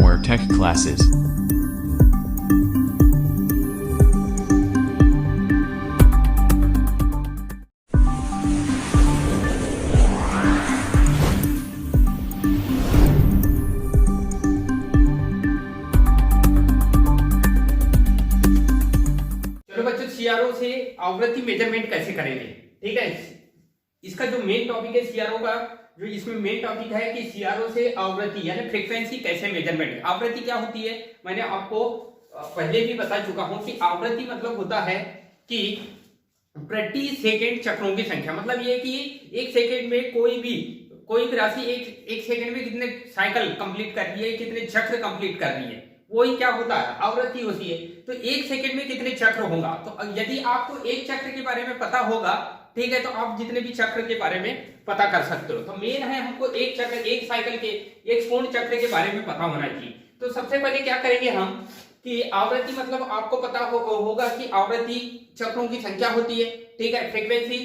Firmware Tech Classes. चलो बच्चों, CRO से आवृत्ति मेजरमेंट कैसे करेंगे। ठीक है, इसका जो मेन टॉपिक है सीआरओ का, जो इसमें मेन टॉपिक है कि सीआरओ से आवृत्ति यानी फ्रीक्वेंसी कैसे मेजरमेंट। आवृत्ति क्या होती है, मैंने आपको पहले भी बता चुका हूं कि आवृत्ति मतलब होता है कि प्रति सेकंड चक्रों की संख्या। मतलब ये कि एक सेकंड में कोई भी राशि एक सेकंड में कितने साइकिल कंप्लीट कर रही है, कितने चक्र कंप्लीट कर रही है, वही क्या होता है, आवृत्ति होती है। तो एक सेकंड में कितने चक्र होगा। तो यदि आपको एक चक्र के बारे में पता होगा, ठीक है, तो आप जितने भी चक्र के बारे में पता कर सकते हो। तो मेन है हमको एक चक्र, एक साइकिल के, एक पूर्ण चक्र के बारे में पता होना चाहिए। तो सबसे पहले क्या करेंगे हम कि आवृत्ति मतलब आपको पता होगा कि आवृत्ति चक्रों की संख्या होती है। ठीक है, फ्रीक्वेंसी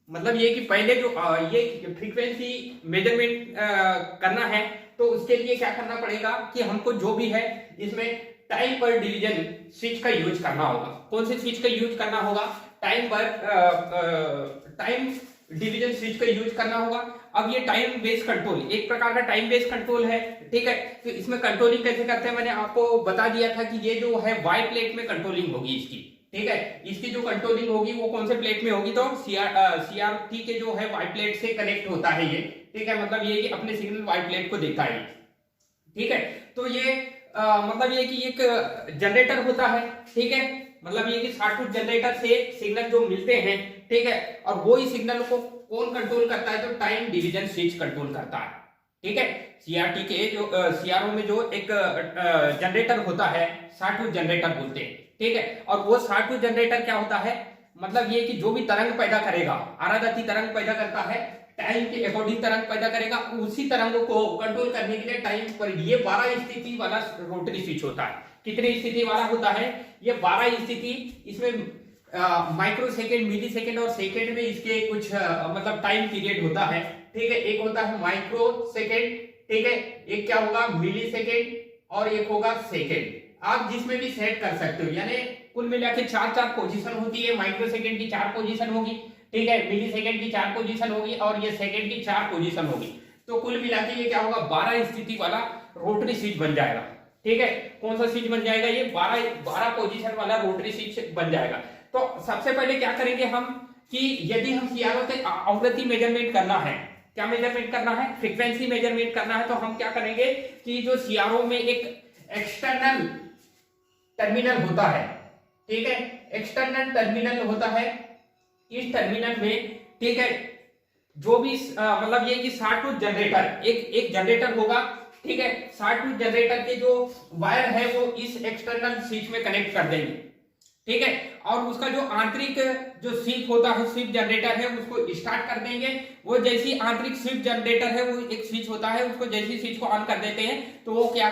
मतलब ये कि पहले जो ये फ्रीक्वेंसी मेजरमेंट करना है तो उसके लिए क्या करना पड़ेगा कि हमको जो भी है इसमें टाइम पर डिवीजन स्विच का यूज करना होगा। कौन से स्विच का यूज करना होगा, टाइम डिवीजन स्विच का यूज करना होगा। अब ये टाइम बेस्ड कंट्रोल एक प्रकार का टाइम बेस्ड कंट्रोल है। ठीक है, तो इसमें कंट्रोलिंग कैसे करते हैं मैंने आपको बता दिया था कि ये जो है वाई प्लेट में कंट्रोलिंग होगी इसकी। ठीक है, इसकी जो कंट्रोलिंग होगी वो कौन से प्लेट में होगी, तो सीआरटी के जो है वाई प्लेट से कनेक्ट होता है ये। ठीक है, मतलब ये कि अपने सिग्नल वाई प्लेट को देता है। ठीक है, तो ये मतलब ये कि एक जनरेटर होता है। ठीक है, मतलब ये कि शॉर्टपुट जनरेटर से सिग्नल जो मिलते हैं, ठीक है, और वो ही सिग्नल को कौन कंट्रोल करता है, तो टाइम डिवीजन स्विच कंट्रोल करता है। ठीक है, सीआरटी के जो सीआरओ में जो एक जनरेटर होता है शॉर्टपुट जनरेटर बोलते हैं। ठीक है, और वो शॉर्टपुट जनरेटर क्या होता है, मतलब ये कि जो भी तरंग पैदा करेगा, आरागति तरंग पैदा करता है, टाइम के अकॉर्डिंग तरंग पैदा करेगा, उसी तरंगों को कंट्रोल करने के लिए टाइम पर ये 12 स्थिति वाला रोटरी स्विच होता है। कितनी स्थिति वाला होता है, ये 12 स्थिति। इसमें माइक्रो सेकेंड, मिली सेकेंड और सेकेंड में इसके कुछ मतलब टाइम पीरियड होता है। ठीक है, एक होता है माइक्रो सेकेंड, ठीक है, एक क्या होगा मिली सेकेंड और एक होगा सेकेंड। आप जिसमें भी सेट कर सकते हो, यानी कुल मिला के चार पोजीशन होती है। माइक्रो सेकेंड की 4 पोजीशन होगी, ठीक है, मिली सेकेंड की 4 पोजीशन होगी और ये सेकेंड की 4 पोजीशन होगी। तो कुल मिला के ये क्या होगा, 12 स्थिति वाला रोटरी स्विच बन जाएगा। ठीक है, कौन सा स्विच बन जाएगा, ये 12 पोजीशन वाला रोटरी स्विच बन जाएगा। तो सबसे पहले क्या करेंगे हम कि यदि हम सीआरओ से आवृत्ति मेजरमेंट करना है, क्या मेजरमेंट करना है, फ्रीक्वेंसी मेजरमेंट करना है, तो हम क्या करेंगे कि जो सीआरओ में एक एक्सटर्नल टर्मिनल होता है। ठीक है, एक्सटर्नल टर्मिनल होता है। इस टर्मिनल में, ठीक है, जो भी मतलब ये कि शॉर्टपुट जनरेटर एक जनरेटर होगा। ठीक है, शॉर्टपुट जनरेटर के जो वायर है वो इस एक्सटर्नल स्विच में कनेक्ट कर देंगे। ठीक है, और उसका जो आंतरिक जो स्विच होता है, स्विच जनरेटर है, उसको स्टार्ट कर देंगे। वो जैसी आंतरिक स्विच जनरेटर है, वो एक स्विच होता है, उसको जैसी स्विच को ऑन कर देते हैं तो वो क्या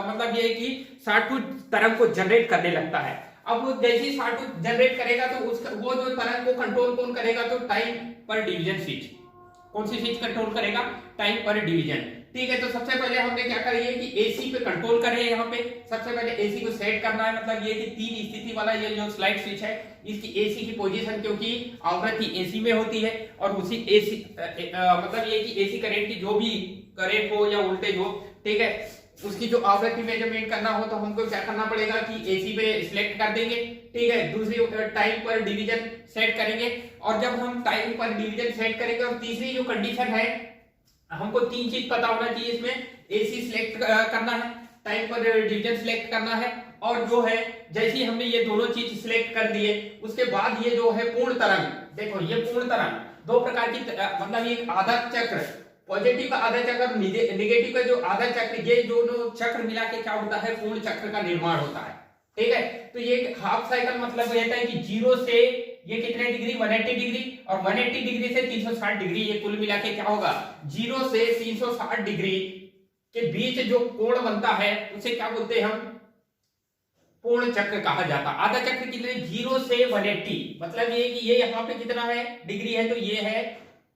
मतलब ये कि शॉर्टपुट तरंग को जनरेट करने लगता है। अब वो जैसी शॉर्टपुट जनरेट करेगा तो उसका वो जो तरंग को कंट्रोल कौन करेगा, तो टाइम पर डिवीजन स्विच। कौन सी स्विच कंट्रोल करेगा, टाइम पर डिवीजन। ठीक है, तो सबसे पहले हमने क्या करिए कि एसी पे कंट्रोल करें। यहाँ पे सबसे पहले एसी को सेट करना है। मतलब ये कि 3 स्थिति वाला ये जो स्लाइड स्विच है, इसकी एसी की पोजीशन, क्योंकि आवृत्ति एसी में होती है और उसी एसी मतलब ये कि एसी करंट की जो भी करंट हो या वोल्टेज हो, ठीक है, उसकी जो आवृत्ति मेजरमेंट करना हो तो हमको क्या करना पड़ेगा कि एसी पे सिलेक्ट कर देंगे। ठीक है, दूसरी टाइम पर डिवीजन सेट करेंगे। और जब हम टाइम पर डिवीजन सेट करेंगे, और तीसरी जो कंडीशन है, हमको 3 चीज पता होना चाहिए इसमें, एसी सिलेक्ट करना है, टाइम पर डिवीजन सिलेक्ट करना है, और जो है जैसे हमने ये दोनों चीज सिलेक्ट कर दिए उसके बाद ये जो है पूर्ण तरंग, देखो ये पूर्ण तरंग 2 प्रकार की मतलब ये आधा चक्र, पॉजिटिव का आधा चक्र, नेगेटिव का जो आधा चक्र, ये दोनों चक्र मिला के क्या होता है, पूर्ण चक्र का निर्माण होता है। ठीक है, तो ये हाफ साइकिल मतलब रहता है कि 0 से ये कितने डिग्री, 180 डिग्री, और 180 डिग्री से 360 डिग्री, ये कुल मिला के क्या होगा, 0 से 360 डिग्री के बीच जो कोण बनता है उसे क्या बोलते हैं हम, पूर्ण चक्र कहा जाता है। आधा चक्र कितने, 0 से 180, मतलब ये कि ये यहाँ पे कितना है डिग्री है, तो ये है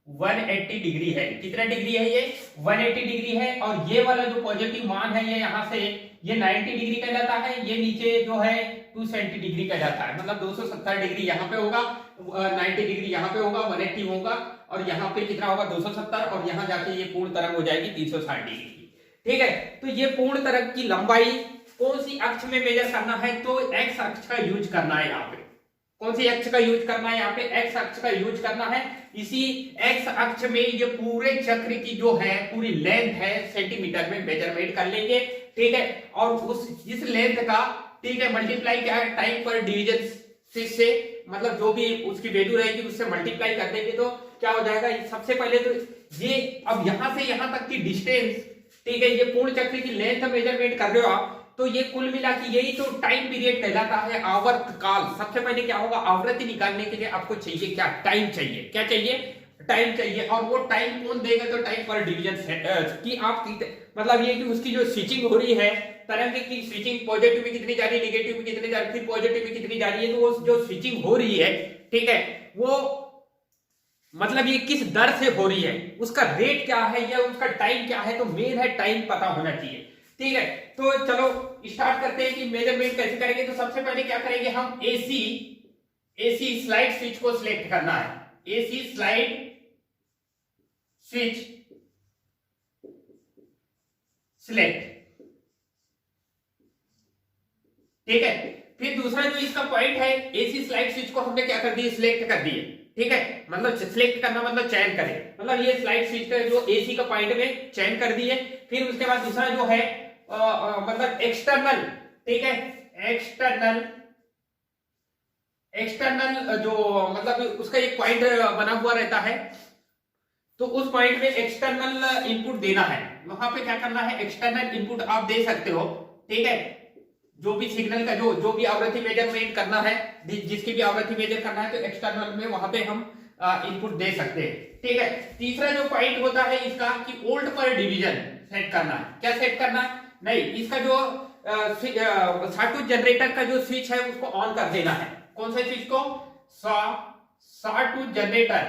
180 डिग्री है। कितना डिग्री है ये? 180 डिग्री है। और ये वाला जो पॉजिटिव मान है ये यहाँ से ये 90 डिग्री कहलाता है, ये नीचे जो है 270 डिग्री कहलाता है। मतलब 270 डिग्री यहाँ पे होगा, 90 डिग्री यहाँ पे होगा, 180 होगा, और यहाँ पे कितना होगा 270, और यहाँ जाके ये पूर्ण तरंग हो जाएगी 360 डिग्री की। ठीक है, तो ये पूर्ण तरंग की लंबाई कौन सी अक्ष में मेजर करना है? तो एक्स अक्ष का यूज करना है। यहाँ पे कौन सी अक्ष का यूज करना है? यहाँ पे एक्स अक्ष का यूज करना है। इसी एक्स अक्ष में ये पूरे चक्र की जो है पूरी लेंथ है सेंटीमीटर में मेजरमेंट कर लेंगे। ठीक है, और उस इस लेंथ का, ठीक है, मल्टीप्लाई क्या है? टाइम पर डिवीजन से, मतलब जो भी उसकी वैल्यू रहेगी उससे मल्टीप्लाई कर देंगे तो क्या हो जाएगा? सबसे पहले तो ये अब यहां से यहां तक की डिस्टेंस, ठीक है, ये पूर्ण चक्र की लेंथ मेजरमेंट कर रहे हो आप, तो ये कुल मिला के यही तो टाइम पीरियड कहलाता है, आवर्त काल। सबसे पहले क्या होगा? आवृत्ति निकालने के लिए आपको चाहिए क्या? टाइम चाहिए। क्या चाहिए? टाइम चाहिए। और वो टाइम कौन देगा? तो टाइम पर डिवीजन की आप, मतलब ये कि उसकी जो स्विचिंग हो रही है, तरंग की स्विचिंग पॉजिटिव में कितनी जा रही है, नेगेटिव में कितनी जा रही है, फिर पॉजिटिव में कितनी जा रही है, तो वो जो स्विचिंग हो रही है, ठीक है, वो मतलब ये किस दर से हो रही है, उसका रेट क्या है या उसका टाइम क्या है, तो मेन है टाइम पता होना चाहिए। ठीक है, तो चलो स्टार्ट करते हैं कि मेजरमेंट कैसे करेंगे। तो सबसे पहले क्या करेंगे हम? एसी स्लाइड स्विच को सिलेक्ट करना है। AC slide switch select. ठीक है, फिर दूसरा जो इसका पॉइंट है, एसी स्लाइड स्विच को हमने क्या कर दिए? सिलेक्ट कर दिए। ठीक है, मतलब सिलेक्ट करना मतलब चयन करें, मतलब ये स्लाइड स्विच का जो एसी का पॉइंट में चयन कर दिए। फिर उसके बाद दूसरा जो है मतलब एक्सटर्नल, ठीक है, एक्सटर्नल जो मतलब उसका एक पॉइंट बना हुआ रहता है, तो उस पॉइंट में एक्सटर्नल इनपुट देना है। वहां पे क्या करना है? एक्सटर्नल इनपुट आप दे सकते हो। ठीक है, जो भी सिग्नल का जो भी आवृत्ति मेजरमेंट करना है, जिसकी भी आवृत्ति मेजर करना है, तो एक्सटर्नल में वहां पे हम इनपुट दे सकते हैं। ठीक है, तीसरा जो पॉइंट होता है इसका कि वोल्ट पर डिवीजन सेट करना है। क्या सेट करना है? नहीं, इसका जो साटूथ जनरेटर का जो स्विच है उसको ऑन कर देना है। कौन सा स्विच को? साटूथ जनरेटर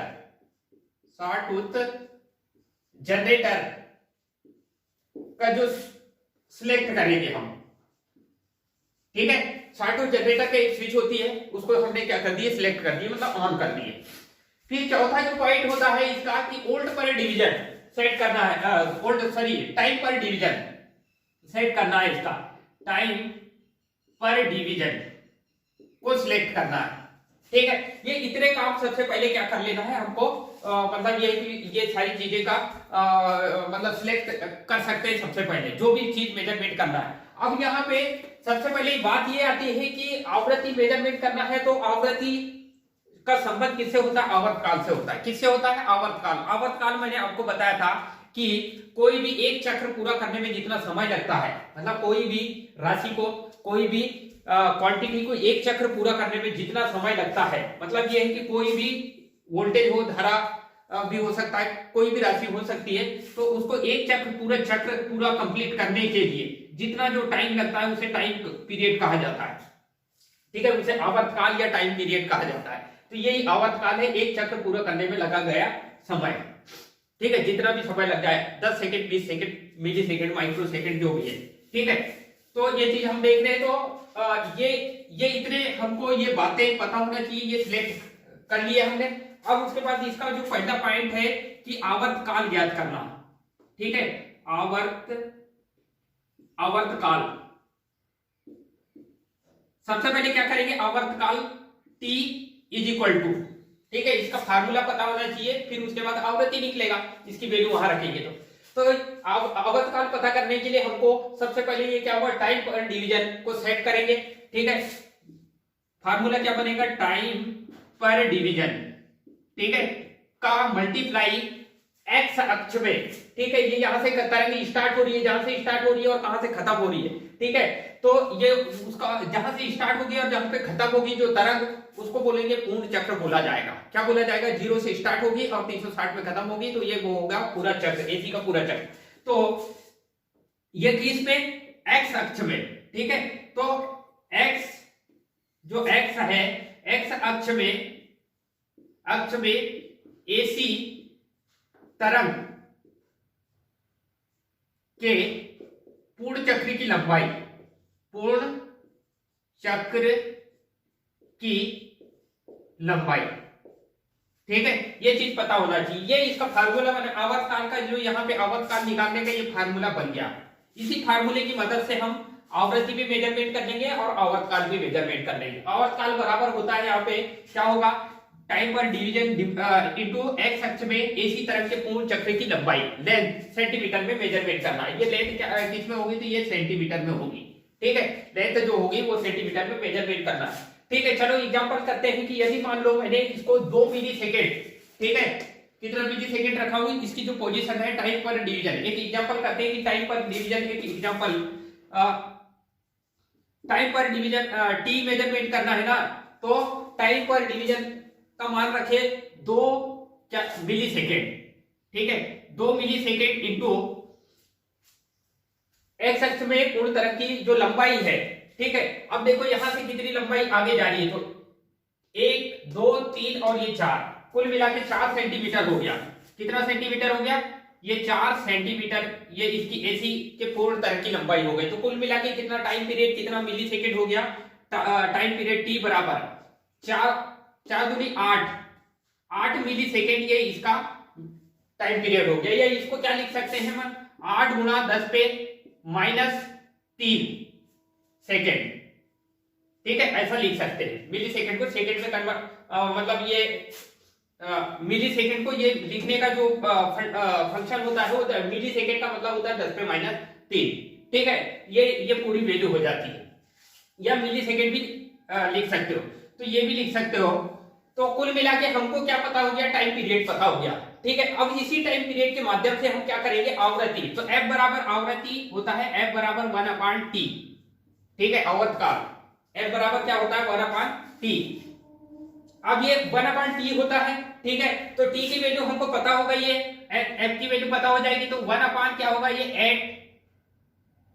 का जो सिलेक्ट करेंगे हम। ठीक है, साटूथ जनरेटर का एक स्विच होती है, उसको हमने क्या कर दिए? सिलेक्ट कर दिए, मतलब ऑन कर दिए। फिर चौथा जो पॉइंट होता है इसका कि वोल्ट पर डिवीजन सेट करना है, टाइम पर डिवीजन सेट करना है। इसका टाइम पर डिवीजन को सिलेक्ट करना है। ठीक है, ये इतने काम सबसे पहले क्या कर लेना है हमको, मतलब ये कि ये सारी चीजें का मतलब सिलेक्ट कर सकते हैं सबसे पहले, जो भी चीज मेजरमेंट करना है। अब यहाँ पे सबसे पहले बात ये आती है कि आवृत्ति मेजरमेंट करना है, तो आवृत्ति का संबंध किससे होता है? आवर्तकाल से होता है। किससे होता है? आवर्तकाल। आवर्तकाल मैंने आपको बताया था कि कोई भी एक चक्र पूरा करने में जितना समय लगता है, मतलब कोई भी राशि को, कोई भी क्वांटिटी को एक चक्र पूरा करने में जितना समय लगता है, मतलब ये है कि कोई भी वोल्टेज हो, धारा भी हो सकता है, कोई भी राशि हो सकती है, तो उसको एक चक्र पूरा कंप्लीट करने के लिए जितना जो टाइम लगता है उसे टाइम पीरियड कहा जाता है। ठीक है, उसे आवर्तकाल या टाइम पीरियड कहा जाता है। तो यही आवर्तकाल है, एक चक्र पूरा करने में लगा गया समय। ठीक है, जितना भी समय लग जाए, 10 सेकंड, 20 सेकंड, मिली सेकंड, माइक्रो सेकंड, जो भी है। ठीक है, तो ये चीज हम देख रहे हैं। तो ये इतने हमको ये बातें पता होना चाहिए, ये सिलेक्ट कर लिए हमने। अब उसके बाद इसका जो पहला पॉइंट है कि आवर्तकाल ज्ञात करना। ठीक है, आवर्तकाल सबसे पहले क्या करेंगे? आवर्तकाल T इज इक्वल टू, ठीक है, इसका फार्मूला पता होना चाहिए। फिर उसके बाद आवृत्ति निकलेगा, इसकी वैल्यू वहां रखेंगे। तो आवर्तकाल पता करने के लिए हमको सबसे पहले ये क्या हुआ? टाइम पर डिवीजन को सेट करेंगे। ठीक है, फार्मूला क्या बनेगा? टाइम पर डिवीजन, ठीक है, का मल्टीप्लाई एक्स अक्ष में। ठीक है, ये यहां से तरंग स्टार्ट हो रही है, जहां से स्टार्ट हो रही है और कहां से खत्म हो रही है। ठीक है, तो ये उसका जहां से स्टार्ट होगी और जहां पे खत्म होगी जो तरंग, उसको बोलेंगे पूर्ण चक्र बोला जाएगा। क्या बोला जाएगा? 0 से स्टार्ट होगी और 360 में खत्म होगी, तो ये वो होगा पूरा चक्र, एसी का पूरा चक्र। तो ये किस में? एक्स अक्ष में। ठीक है, तो एक्स जो एक्स है, एक्स अक्ष में एसी तरंग के पूर्ण चक्र की लंबाई, पूर्ण चक्र की लंबाई, ठीक है, ये चीज पता होना चाहिए। ये इसका फार्मूला बना, आवर्तकाल का जो यहाँ पे आवर्तकाल निकालने का ये फार्मूला बन गया। इसी फार्मूले की मदद से हम आवृत्ति भी मेजरमेंट कर लेंगे और आवर्तकाल भी मेजरमेंट कर लेंगे। आवर्तकाल बराबर होता है यहाँ पे क्या होगा, टाइम पर डिवीजन इनटू एक्स अक्ष में एसी तरंग के पूर्ण चक्र की लंबाई, लेंथ सेंटीमीटर में मेजरमेंट करना है। ये लेंथ किस में होगी, तो ये सेंटीमीटर में होगी, ठीक है, लेंथ जो होगी वो सेंटीमीटर में मेजरमेंट करना है, ठीक है। चलो एग्जांपल करते हैं कि यदि मान लो मैंने इसको 2 मिली सेकेंड, ठीक है, कितना मिली सेकेंड रखा हुआ, इसकी जो पोजीशन है टाइम पर डिवीजन, एक एग्जांपल करते हैं कि टाइम पर डिवीजन, एक एग्जांपल टाइम पर डिवीजन टी मेजरमेंट करना है ना, तो टाइम पर डिवीजन का मान रखे 2 मिली सेकेंड, ठीक है, 2 मिली सेकेंड इंटू एक्स अक्ष में पूर्ण तरंग की जो लंबाई है, ठीक है। अब देखो यहां से कितनी लंबाई आगे जा रही है, तो 1 2 3 और ये 4, कुल मिला के 4 सेंटीमीटर हो गया। कितना सेंटीमीटर हो गया, ये 4 सेंटीमीटर, ये इसकी एसी के पूर्ण तरंग की लंबाई हो गई। तो कुल मिला के कितना टाइम पीरियड, कितना मिली सेकेंड हो गया, टाइम पीरियड टी बराबर 4 दूनी 8 मिली सेकेंड, ये इसका टाइम पीरियड हो गया। या इसको क्या लिख सकते हैं हम, 8 गुणा 10 पे -3 सेकेंड, ठीक है, ऐसा लिख सकते हैं। मिली सेकेंड को सेकेंड में कन्वर्ट, मतलब ये मिली सेकेंड को ये लिखने का जो फंक्शन होता है वो मिली सेकेंड का मतलब होता है 10 पे -3, ठीक है, ये पूरी वैल्यू हो जाती है। या मिली सेकेंड भी लिख सकते हो, तो ये भी लिख सकते हो। तो कुल मिला के हमको क्या पता हो गया, टाइम पीरियड पता हो गया, ठीक है। अब इसी टाइम पीरियड के माध्यम से हम क्या करेंगे, आवृत्ति। तो F बराबर आवृत्ति होता है F बराबर 1/T, ठीक है, आवर्तकाल F बराबर क्या होता है 1/T। अब ये 1/T होता है, ठीक है, तो T की वैल्यू हमको पता होगा, ये F की वैल्यू पता हो जाएगी, तो 1/ क्या होगा, ये 8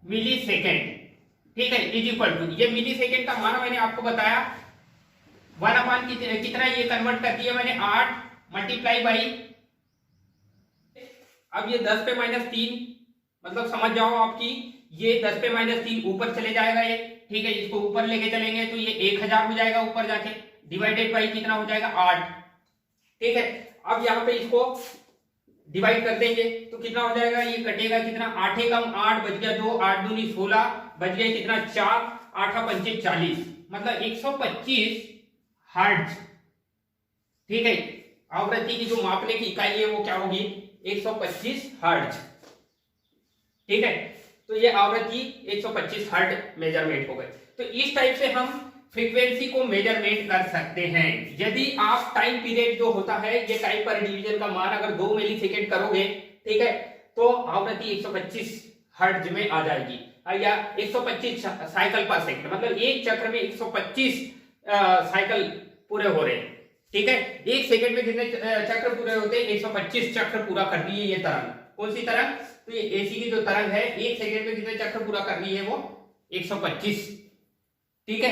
मिली सेकेंड, ठीक है, इज इक्वल टू, ये मिली सेकेंड का मान मैंने आपको बताया 1/, कितना ये कन्वर्ट कर दिया मैंने 8 मल्टीप्लाई बाई, अब ये 10 पे -3, मतलब समझ जाओ आपकी, ये 10 पे -3 ऊपर चले जाएगा ये, ठीक है, इसको ऊपर लेके चलेंगे तो ये 1000 हो जाएगा ऊपर जाके, डिवाइडेड बाई कितना हो जाएगा 8, ठीक है। अब यहाँ पे इसको डिवाइड कर देंगे तो कितना हो जाएगा, ये कटेगा कितना, 8 कम 8 बच गया 2, 8 दूनी 16, बच गया कितना 4, 8 पंचे 40, मतलब 125 हर्ट्ज, ठीक है। आवृत्ति की जो मापने की इकाई है वो क्या होगी, 125 हर्ट्ज, ठीक है। तो ये आवृत्ति 125 हर्ट्ज मेजरमेंट हो गए। तो इस टाइप से हम फ्रीक्वेंसी को मेजरमेंट कर सकते हैं। यदि आप टाइम पीरियड जो होता है, ये टाइम पर डिवीजन का मान अगर 2 मिली सेकेंड करोगे, ठीक है, तो आवृत्ति 125 हर्ट्ज में आ जाएगी, या 125 साइकिल पर सेकंड, मतलब एक चक्र में 125 साइकिल पूरे हो रहे हैं, ठीक है। एक सेकंड में कितने चक्र पूरे होते हैं, 125 चक्र पूरा कर रही है ये तरंग। कौन सी तरंग, तो ये एसी की जो तरंग है, एक सेकंड में कितने चक्र पूरा कर रही है, वो 125, ठीक है।